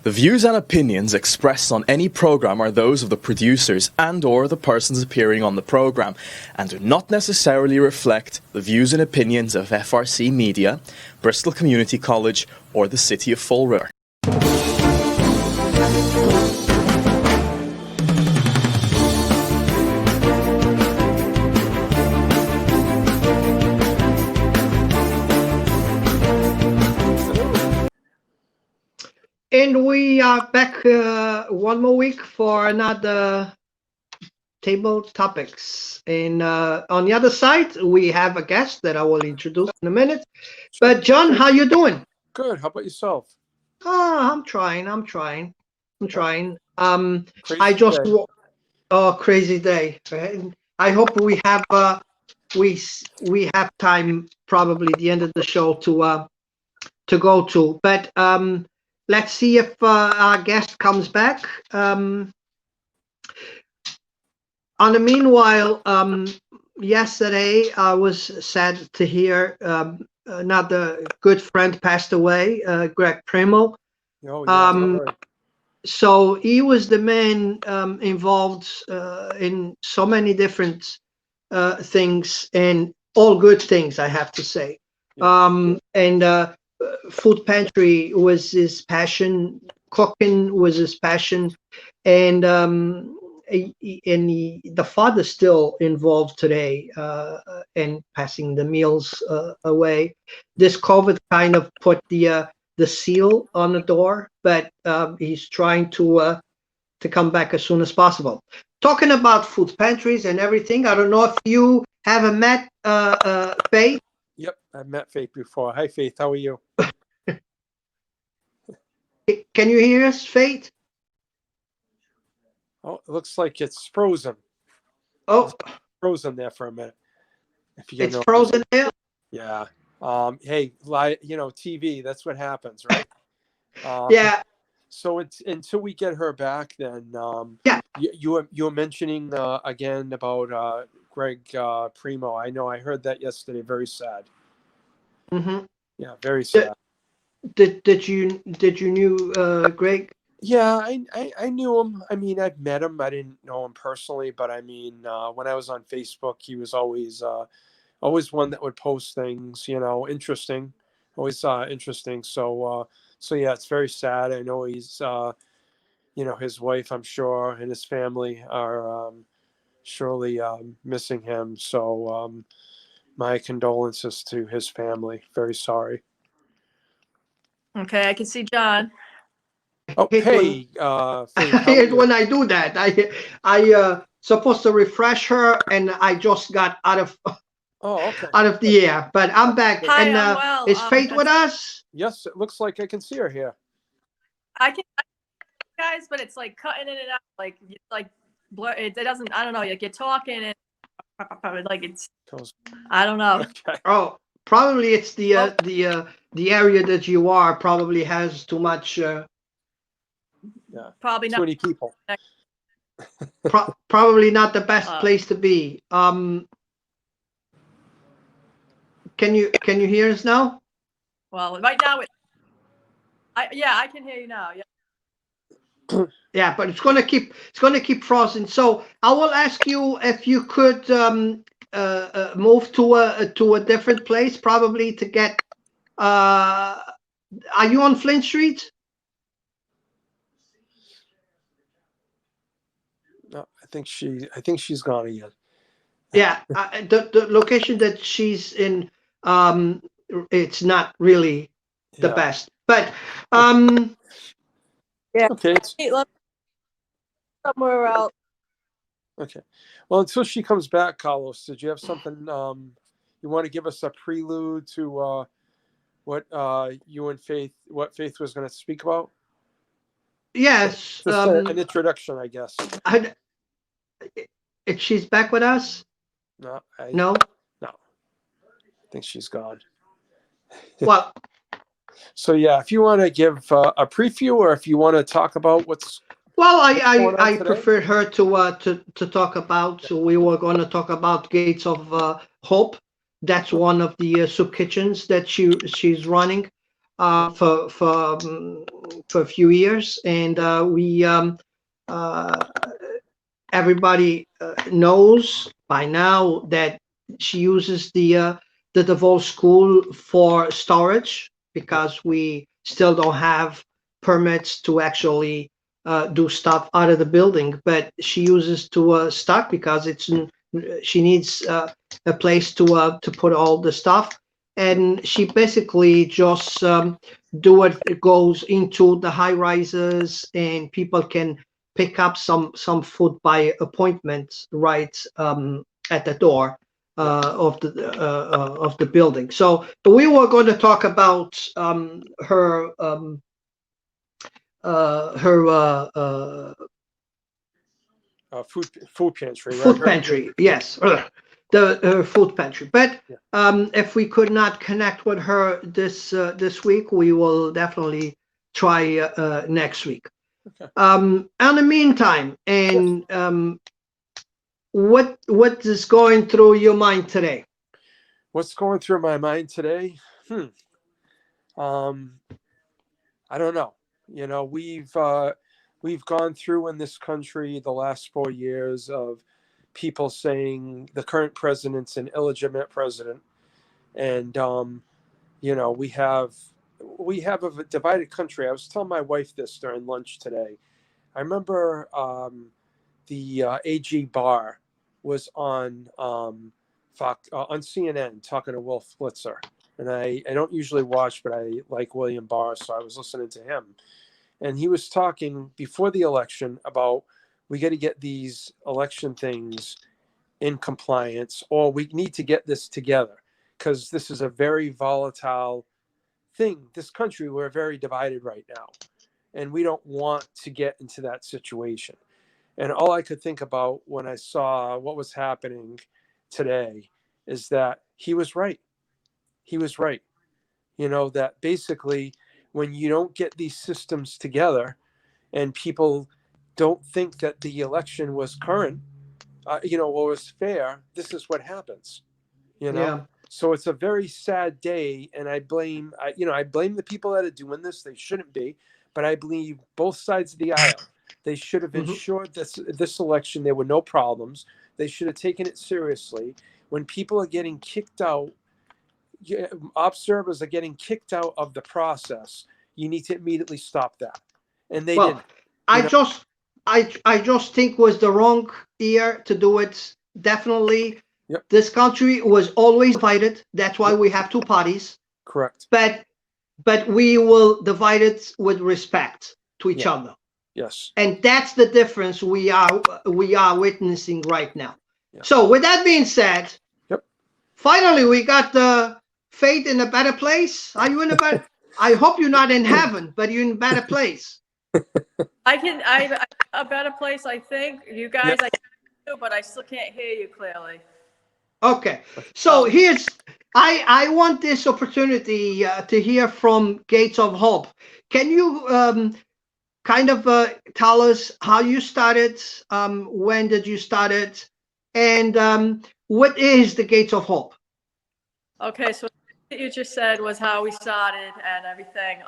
The views and opinions expressed on any program are those of the producers and/or the persons appearing on the program and do not necessarily reflect the views and opinions of FRC Media, Bristol Community College, or the City of Fall River. And we are back one more week for another table topics. And on the other side, we have a guest that I will introduce in a minute. But John, how you doing? Good. How about yourself? Oh, I'm trying. Crazy day. I hope we have we have time probably at the end of the show to go to. But let's see if our guest comes back. On the meanwhile, yesterday I was sad to hear another good friend passed away, Greg Primo. Oh, yeah, so he was the man involved in so many different things, and all good things, I have to say. Yeah. Food pantry was his passion. Cooking was his passion, and the father's still involved today in passing the meals away. This COVID kind of put the seal on the door, but he's trying to come back as soon as possible. Talking about food pantries and everything, I don't know if you haven't met Faith. Yep, I've met Faith before. Hi, Faith. How are you? Can you hear us, Faith? Oh, it looks like it's frozen. Oh, it's frozen there for a minute. It's frozen there? Yeah. Hey, TV, that's what happens, right? Yeah. So it's until we get her back, then yeah. You were mentioning again about Greg Primo. I know I heard that yesterday. Very sad. Mm-hmm. Yeah, very sad. Did you knew Greg? Yeah, I knew him. I mean, I've met him. I didn't know him personally, but I mean, when I was on Facebook, he was always one that would post things, interesting, always interesting. So yeah, it's very sad. I know he's, his wife, I'm sure, and his family are surely missing him. So my condolences to his family. Very sorry. Okay, I can see John. Oh, hey, I hate when I do that. I supposed to refresh her, and I just got out of the air. But I'm back. Hi, and I'm well. Is Faith with us? Yes, it looks like I can see her here. I can, guys, but it's like cutting in and out, like blur. It doesn't. I don't know. Like you're talking and like it's. I don't know. Okay. Oh, probably it's the area that you are probably has too much. Yeah. Probably not. Too many people. Probably not the best place to be. Can you hear us now? Well, right now I can hear you now. Yeah. Yeah, but it's gonna keep frozen. So I will ask you if you could move to a different place, probably to get. Are you on Flint Street? No, I think she's gone again. Yeah, the location that she's in, it's not really the best. But yeah. Okay. Somewhere else. Okay. Well, until she comes back, Carlos, did you have something you want to give us a prelude to what you and Faith was going to speak about? Yes. Just an introduction, I guess. If she's back with us? No. No. I think she's gone. Well. So yeah, if you want to give a preview, or if you want to talk about what's. Well, I preferred her to talk about. So we were going to talk about Gates of Hope. That's one of the soup kitchens that she's running. for a few years, and everybody knows by now that she uses the DeVol school for storage, because we still don't have permits to actually do stuff out of the building, but she uses to stock, because she needs a place to put all the stuff, and she basically just do it goes into the high rises, and people can pick up some food by appointment right at the door of the building. So we were going to talk about her food pantry, right? food pantry. Yes, the food pantry. But if we could not connect with her this week, we will definitely try next week. Okay. In the meantime, and what is going through your mind today? What's going through my mind today? I don't know. You know, we've gone through in this country the last 4 years of people saying the current president's an illegitimate president, and you know, we have a divided country. I was telling my wife this during lunch today. I remember the AG Barr was on CNN talking to Will Flitzer. And I don't usually watch, but I like William Barr, so I was listening to him. And he was talking before the election about we got to get these election things in compliance, or we need to get this together, because this is a very volatile thing. This country, we're very divided right now, and we don't want to get into that situation. And all I could think about when I saw what was happening today is that he was right. He was right. You know, that basically when you don't get these systems together and people don't think that the election was current, or was fair, this is what happens, you know? Yeah. So it's a very sad day. And I blame the people that are doing this. They shouldn't be, but I believe both sides of the aisle. They should have ensured this election, there were no problems. They should have taken it seriously. When people are getting kicked out, observers are getting kicked out of the process, you need to immediately stop that. And they didn't. I just think was the wrong year to do it. Definitely. Yep. This country was always divided. That's why we have two parties. Correct. But we will divide it with respect to each other. Yes. And that's the difference we are witnessing right now. Yeah. So with that being said, finally we got the fate in a better place. Are you in a better? I hope you're not in heaven, but you're in a better place. I'm a better place, I think. You guys, I do, but I still can't hear you clearly. Okay, so I want this opportunity to hear from Gates of Hope. Can you kind of tell us how you started, when did you start it, and what is the Gates of Hope? Okay, so what you just said was how we started and everything.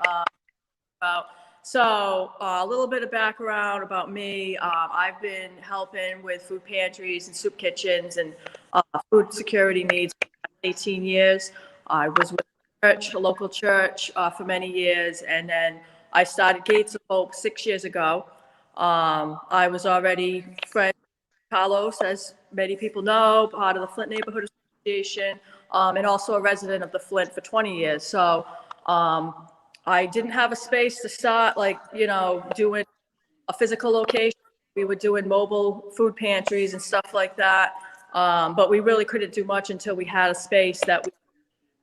So a little bit of background about me. I've been helping with food pantries and soup kitchens and food security needs for 18 years. I was with a local church for many years, and then I started Gates of Hope 6 years ago. I was already friends with Carlos, as many people know, part of the Flint Neighborhood Association, and also a resident of the Flint for 20 years. So I didn't have a space to start, doing a physical location. We were doing mobile food pantries and stuff like that. But we really couldn't do much until we had a space that we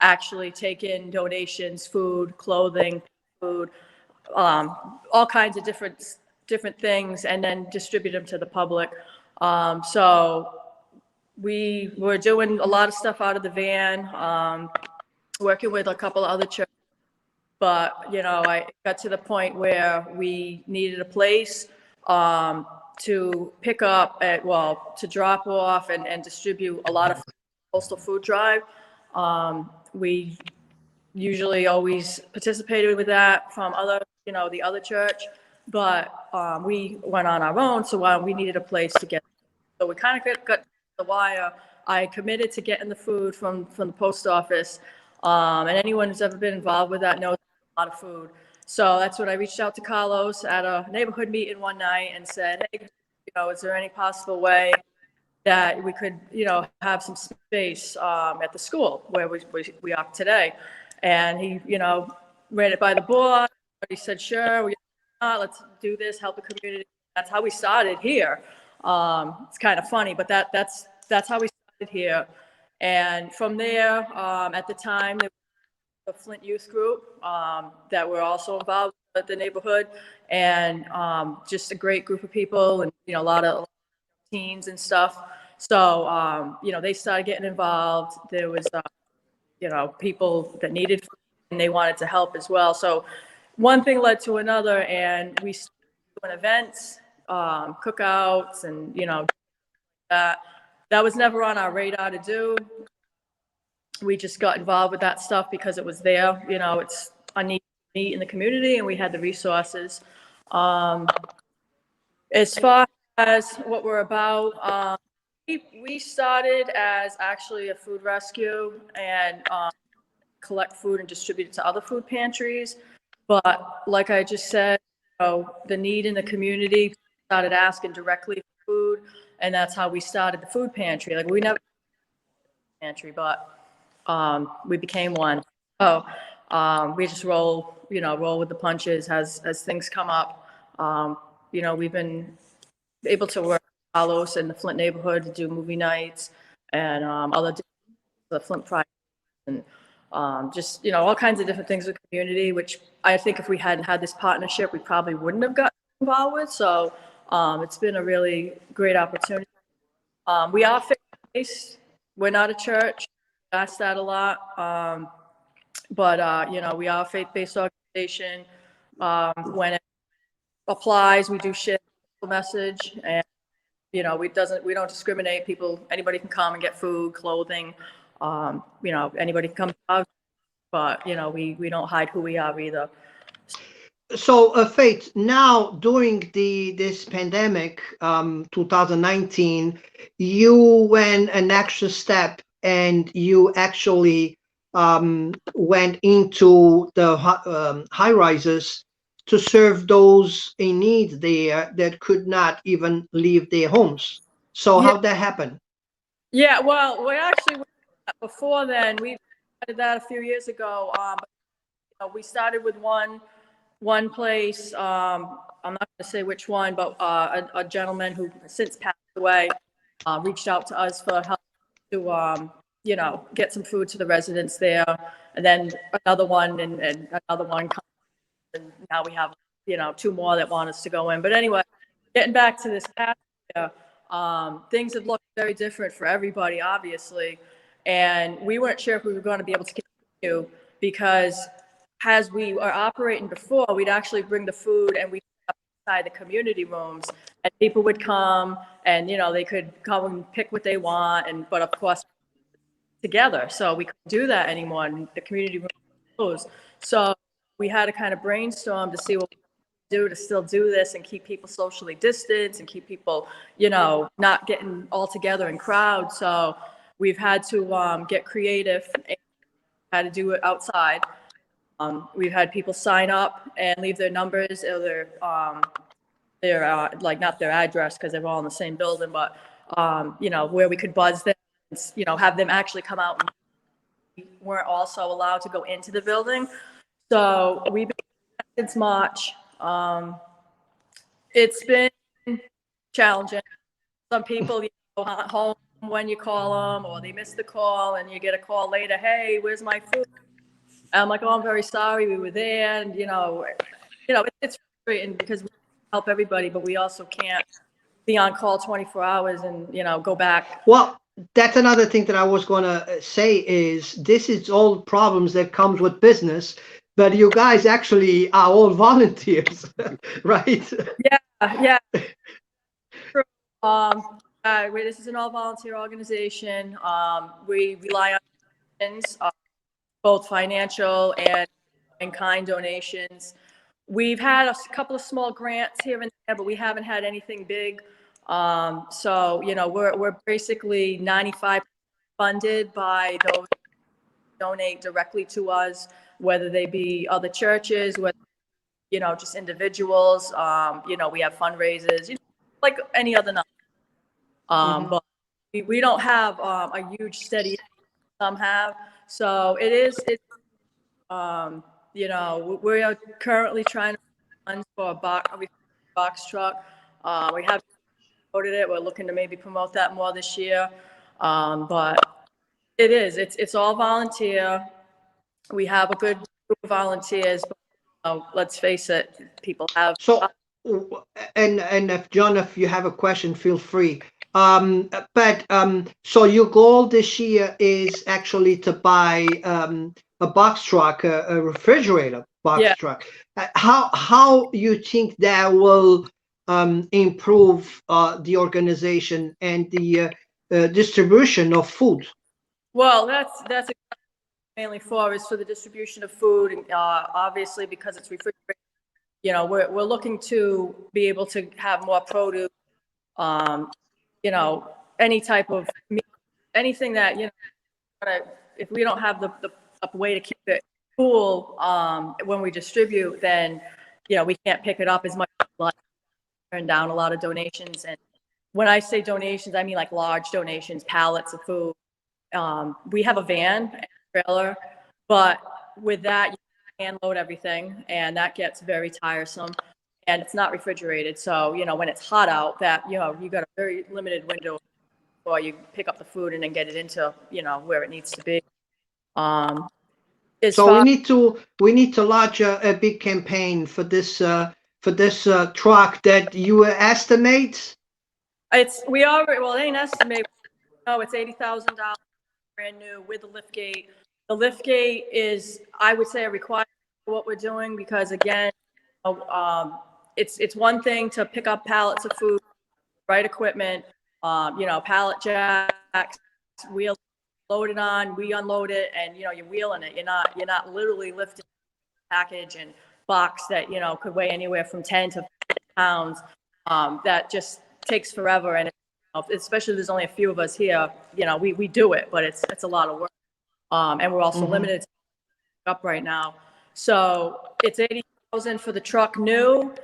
actually take in donations, food, clothing, food, all kinds of different things, and then distribute them to the public. So we were doing a lot of stuff out of the van, working with a couple of other churches. But, I got to the point where we needed a place to pick up to drop off and distribute a lot of postal food drive. We usually always participated with that from other, the other church, but we went on our own, so we needed a place to get. So we kind of got the wire. I committed to getting the food from the post office, and anyone who's ever been involved with that knows a lot of food. So that's when I reached out to Carlos at a neighborhood meeting one night and said, hey, is there any possible way that we could, have some space at the school where we are today? And he, ran it by the board. He said, sure, let's do this, help the community. That's how we started here. It's kind of funny, but that's how we started here. And from there, at the time, there was a Flint youth group that were also involved with the neighborhood, and just a great group of people, and a lot of teens and stuff. So they started getting involved. There was people that needed food, and they wanted to help as well. So one thing led to another, and we started doing events, cookouts, and that was never on our radar to do. We just got involved with that stuff because it was there. It's a need in the community, and we had the resources. As far as what we're about, we started as actually a food rescue and collect food and distribute it to other food pantries. But like I just said, the need in the community started asking directly for food, and that's how we started the food pantry. Like, we never pantry, but we became one. So we just roll with the punches as things come up. We've been able to work with Carlos in the Flint neighborhood to do movie nights and the Flint Pride, and just all kinds of different things with the community, which I think if we hadn't had this partnership, we probably wouldn't have gotten involved with. So it's been a really great opportunity. We are faith-based. We're not a church. I ask that a lot. But we are a faith-based organization. When it applies, we do share the message, and we don't discriminate. Anybody can come and get food, clothing. Anybody can come to us, but we don't hide who we are either. So, Faith, now during this pandemic, 2019, you went an extra step, and you actually went into the high rises to serve those in need there that could not even leave their homes. So how'd that happen? Yeah, well, before then, we started that a few years ago. We started with one place. I'm not going to say which one, but a gentleman who since passed away reached out to us for help to get some food to the residents there, and then another one and another one, and now we have two more that want us to go in. But anyway, getting back to this past year, things have looked very different for everybody, obviously, and we weren't sure if we were going to be able to continue, because as we were operating before, we'd actually bring the food and we'd inside the community rooms, and people would come and they could come and pick what they want, but of course together. So we couldn't do that anymore, and the community room was closed. So we had to kind of brainstorm to see what we could do to still do this and keep people socially distanced and keep people not getting all together in crowds. So we've had to get creative and had to do it outside. We've had people sign up and leave their numbers or their like not their address, because they're all in the same building, but where we could buzz them, have them actually come out. And we weren't also allowed to go into the building, so we've been since March. It's been challenging. Some people aren't home when you call them, or they miss the call, and you get a call later. Hey, where's my food? I'm like, oh, I'm very sorry, we were there, and it's frustrating because we help everybody, but we also can't be on call 24 hours and go back. Well, that's another thing that I was going to say is this is all problems that comes with business, but you guys actually are all volunteers, right? Yeah. This is an all volunteer organization. We rely on both financial and in-kind donations. We've had a couple of small grants here and there, but we haven't had anything big. So, you know, we're basically 95 funded by those who donate directly to us, whether they be other churches, whether, you know, just individuals. You know, we have fundraisers, you know, like any other but we don't have a huge steady, some have. So it's you know, we are currently trying to fund for a box truck. We have promoted it. We're looking to maybe promote that more this year. But it's all volunteer. We have a good group of volunteers, but let's face it, people have. So, and if John, if you have a question, feel free. So your goal this year is actually to buy a box truck, a refrigerator box truck. How you think that will improve the organization and the distribution of food? Well, that's mainly is for the distribution of food, and obviously because it's refrigerated. You know, we're looking to be able to have more produce. You know, any type of meat, anything that, you know, if we don't have the way to keep it cool when we distribute, then, you know, we can't pick it up as much. Turn down a lot of donations. And when I say donations, I mean like large donations, pallets of food. We have a van and a trailer, but with that, you can load everything, and that gets very tiresome. And it's not refrigerated. So, you know, when it's hot out, that, you know, you got a very limited window before you pick up the food and then get it into, you know, where it needs to be. So we need to launch a big campaign for this truck that you estimate. It ain't estimate. No, it's $80,000 brand new with the lift gate. The lift gate is, I would say, a requirement for what we're doing, because again, it's one thing to pick up pallets of food, right equipment, you know, pallet jacks, wheel, load it on, we unload it, and, you know, you're wheeling it. You're not literally lifting a package and box that, you know, could weigh anywhere from 10 to 50 pounds. That just takes forever, and especially if there's only a few of us here, you know, we do it, but it's a lot of work. And we're also limited to up right now. So it's $80,000 for the truck new.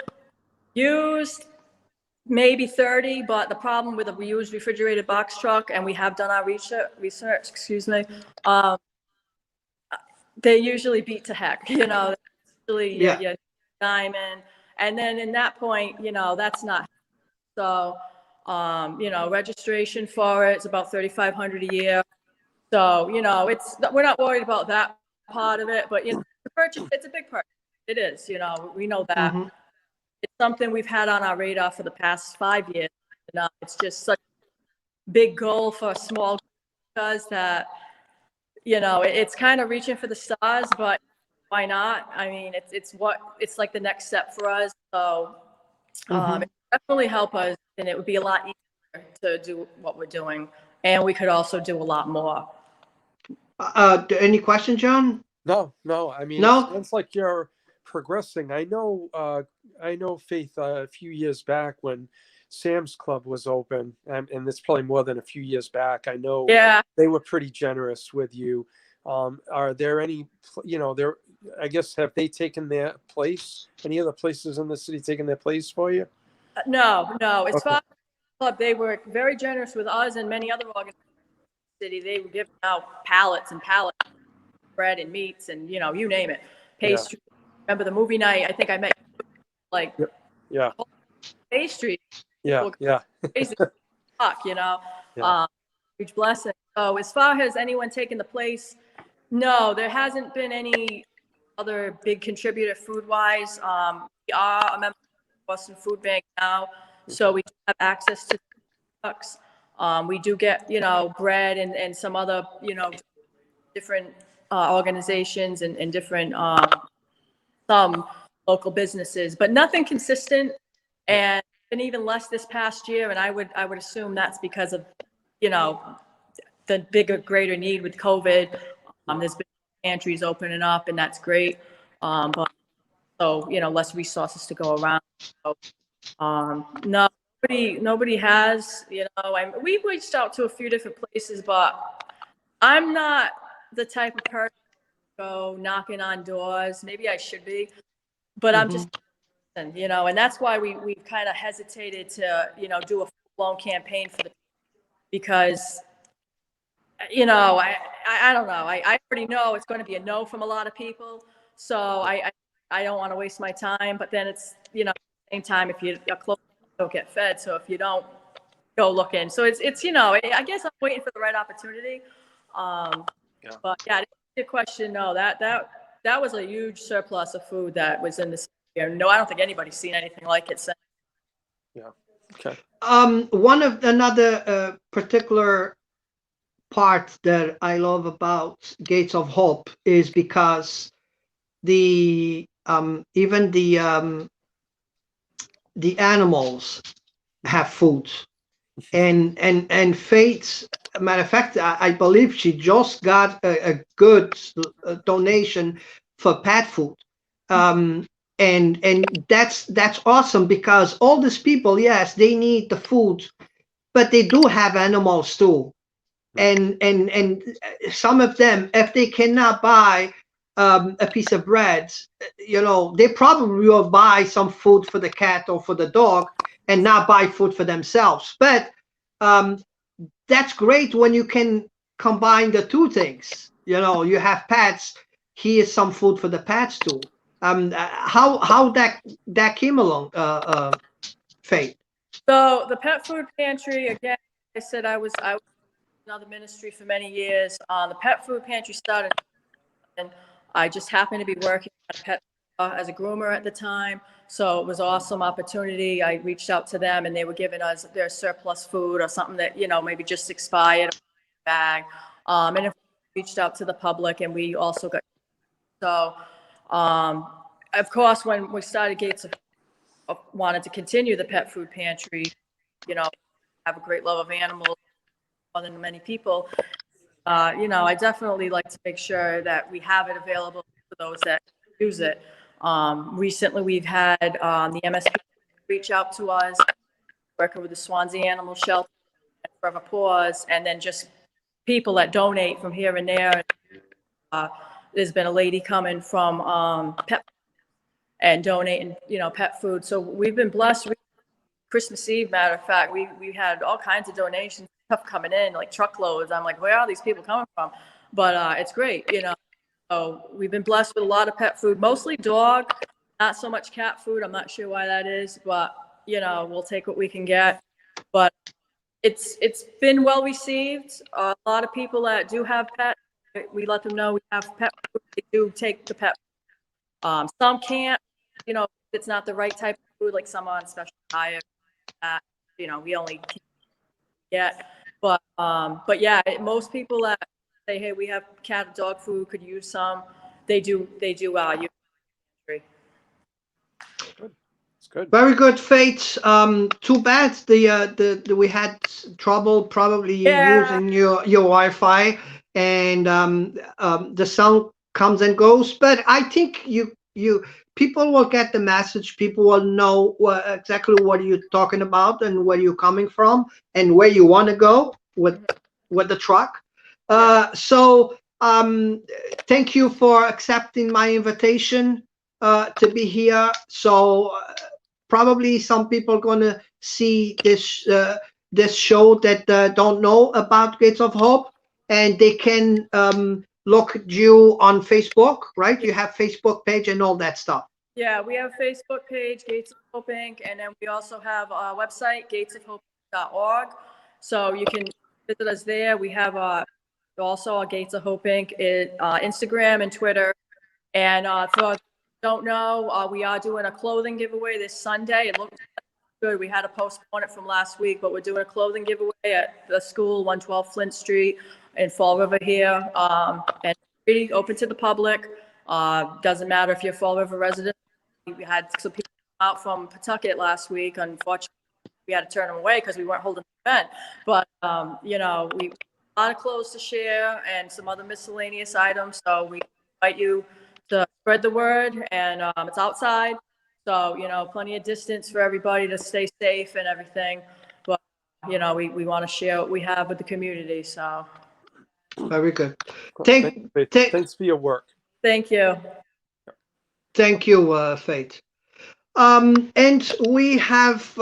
Used, maybe 30, but the problem with a used refrigerated box truck, and we have done our research, excuse me, they usually beat to heck, you know, usually your diamond. And then in that point, you know, that's not, so, you know, registration for it is about $3,500 a year. So, you know, we're not worried about that part of it, but, you know, the purchase, it's a big purchase. It is, you know, we know that. It's something we've had on our radar for the past 5 years. And, it's just such a big goal for a small guys that, you know, it's kind of reaching for the stars, but why not? I mean, it's like the next step for us. So it definitely help us, and it would be a lot easier to do what we're doing, and we could also do a lot more. Any question, John? No. I mean, no? It sounds like you're progressing. I know, Faith, a few years back when Sam's Club was open, and it's probably more than a few years back, I know they were pretty generous with you. Are there any, you know, I guess, have they taken their place? Any other places in the city taken their place for you? No. As far as the club, they were very generous with us and many other organizations in the city. They were giving out pallets and pallets of bread and meats and, you know, you name it. Pastry. Remember the movie night? I think I met like pastry. Yeah. Crazy talk, you know. Huge blessing. So as far as anyone taking the place, no, there hasn't been any other big contributor food-wise. We are a member of the Boston Food Bank now, so we have access to trucks. We do get, you know, bread and some other, you know, different organizations and different some local businesses, but nothing consistent, and even less this past year. And I would assume that's because of, you know, the bigger, greater need with COVID. There's been pantries opening up, and that's great. But so, less resources to go around. So, no, nobody has, we reached out to a few different places, but I'm not the type of person to go knocking on doors. Maybe I should be, but I'm just, and that's why we've kind of hesitated to, do a full-blown campaign for the, because, I don't know. I already know it's going to be a no from a lot of people. So I don't want to waste my time, but then it's, at the same time, if you're close, you don't get fed. So if you don't go looking, so it's, I guess I'm waiting for the right opportunity. But yeah, to answer your question, no, that was a huge surplus of food that was in this area. No, I don't think anybody's seen anything like it since. Yeah. Okay. One of another particular part that I love about Gates of Hope is because the even the animals have food, and Faith, matter of fact, I believe she just got a good donation for pet food, and that's awesome, because all these people, yes, they need the food, but they do have animals too. And some of them, if they cannot buy a piece of bread, they probably will buy some food for the cat or for the dog and not buy food for themselves. But that's great when you can combine the two things. You have pets, here's some food for the pets too. How that came along, Faith? So the pet food pantry, again, I said I was in another ministry for many years. The pet food pantry started, and I just happened to be working at a pet as a groomer at the time. So it was an awesome opportunity. I reached out to them, and they were giving us their surplus food or something that, maybe just expired, bag. And if we reached out to the public, and we also got, so of course, when we started Gates of, wanted to continue the pet food pantry, have a great love of animals more than many people. I definitely like to make sure that we have it available for those that use it. Recently, we've had the MSP reach out to us, working with the Swansea Animal Shelter, Forever Paws, and then just people that donate from here and there. There's been a lady coming from pet and donating, pet food. So we've been blessed. Christmas Eve, matter of fact, we had all kinds of donations, stuff coming in, like truckloads. I'm like, where are these people coming from? But it's great, So we've been blessed with a lot of pet food, mostly dog, not so much cat food. I'm not sure why that is, but we'll take what we can get. But it's been well received. A lot of people that do have pets, we let them know we have pet food. They do take the pet food. Some can't, it's not the right type of food, like some on special diet. We only get, but yeah, most people that say, hey, we have cat and dog food, could use some, they do use it. It's good. Very good, Faith. Too bad the we had trouble probably using your Wi-Fi, and the sound comes and goes. But I think you people will get the message. People will know exactly what you're talking about and where you're coming from and where you want to go with the truck. So thank you for accepting my invitation to be here. So probably some people are going to see this this show that don't know about Gates of Hope, and they can look at you on Facebook, right? You have Facebook page and all that stuff. Yeah, we have a Facebook page, Gates of Hope Inc., and then we also have our website, gatesofhope.org. So you can visit us there. We have also our Gates of Hope Inc. Instagram and Twitter. And for those who don't know, we are doing a clothing giveaway this Sunday. It looks good. We had to postpone it from last week, but we're doing a clothing giveaway at the school, 112 Flint Street in Fall River here. And pretty open to the public. Doesn't matter if you're a Fall River resident. We had some people out from Pawtucket last week. Unfortunately, we had to turn them away because we weren't holding the event. But, we a lot of clothes to share and some other miscellaneous items. So we invite you to spread the word, and it's outside, so plenty of distance for everybody to stay safe and everything. But we want to share what we have with the community. So Very good. Thanks for your work. thank you. Thank you, Faith. And we have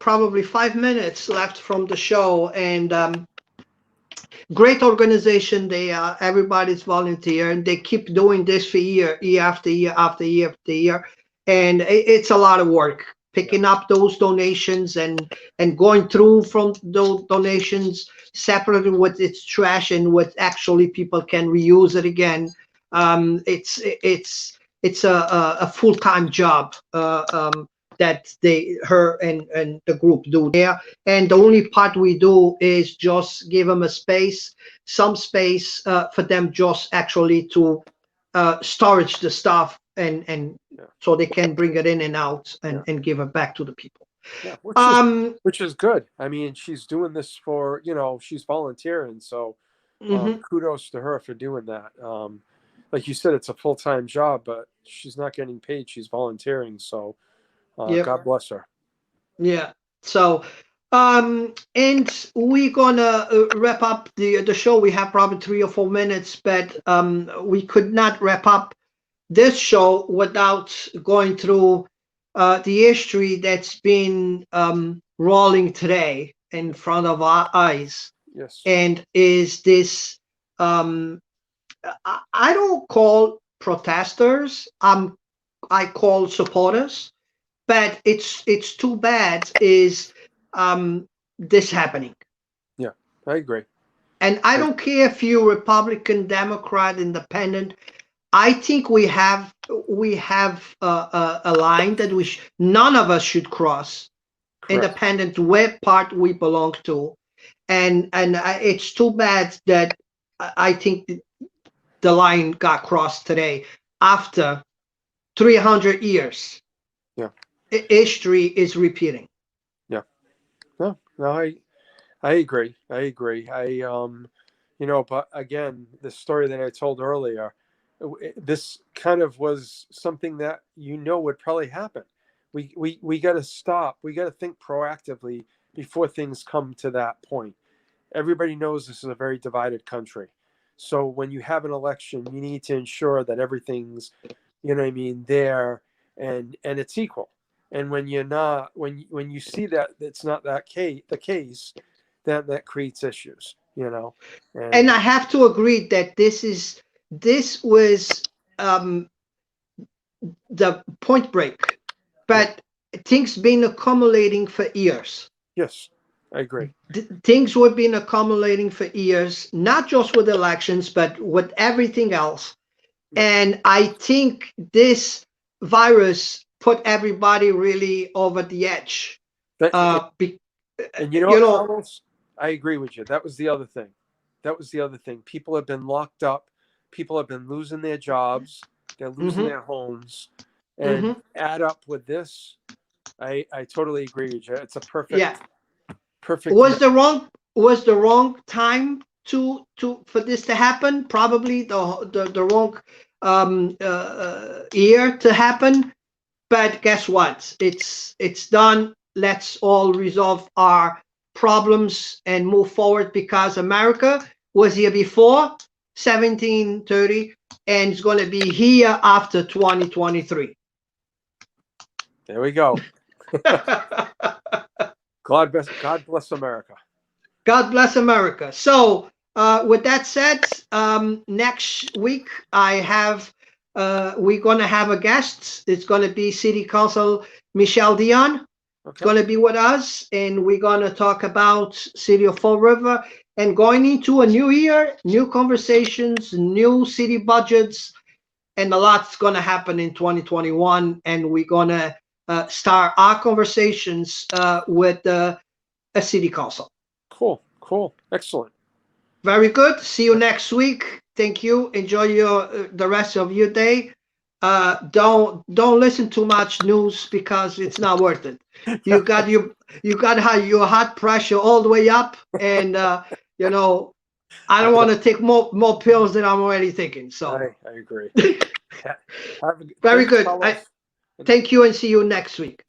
probably 5 minutes left from the show, and great organization. They everybody's volunteer, and they keep doing this for year after year after year after year, and it's a lot of work picking up those donations and going through from those donations, separating what it's trash and what actually people can reuse it again. It's a full-time job that her and the group do there. And the only part we do is just give them some space for them just actually to storage the stuff and so they can bring it in and out and give it back to the people. Yeah, which is good. I mean, she's doing this for, she's volunteering. So kudos to her for doing that. Like you said, it's a full-time job, but she's not getting paid. She's volunteering. So God bless her. Yeah. So, and we're gonna wrap up the show. We have probably 3 or 4 minutes, but we could not wrap up this show without going through the history that's been rolling today in front of our eyes. Yes. And is this I don't call protesters. I call supporters. But it's too bad is this happening. Yeah, I agree. And I don't care if you're Republican, Democrat, Independent. I think we have a line that none of us should cross. Correct. Independent, what part we belong to, and it's too bad that I think the line got crossed today after 300 years. Yeah. History is repeating. Yeah. No, I agree. But again, the story that I told earlier, this kind of was something that would probably happen. We got to stop. We got to think proactively before things come to that point. Everybody knows this is a very divided country. So when you have an election, you need to ensure that everything's, there and it's equal. And when you're not, when you see that it's not the case, then that creates issues, And I have to agree that this was the Point Break, but things been accumulating for years. Yes, I agree. Things were been accumulating for years, not just with elections, but with everything else. And I think this virus put everybody really over the edge. I agree with you. That was the other thing. People have been locked up. People have been losing their jobs. They're losing their homes. And add up with this, I totally agree with you. It's a perfect. Was the wrong time for this to happen? Probably the wrong year to happen. But guess what? It's done. Let's all resolve our problems and move forward, because America was here before 1730 and it's going to be here after 2023. There we go. God bless America. God bless America. So with that said, next week we're going to have a guest. It's going to be City Council Michelle Dion. It's going to be with us, and we're going to talk about City of Fall River and going into a new year, new conversations, new city budgets, and a lot's going to happen in 2021. And we're going to start our conversations with a city council. Cool. Excellent. Very good. See you next week. Thank you. Enjoy the rest of your day. Don't listen too much news, because it's not worth it. You got your heart pressure all the way up, and I don't want to take more pills than I'm already taking. So I agree. Yeah. very Thanks, good. fellas. Thank you, and see you next week.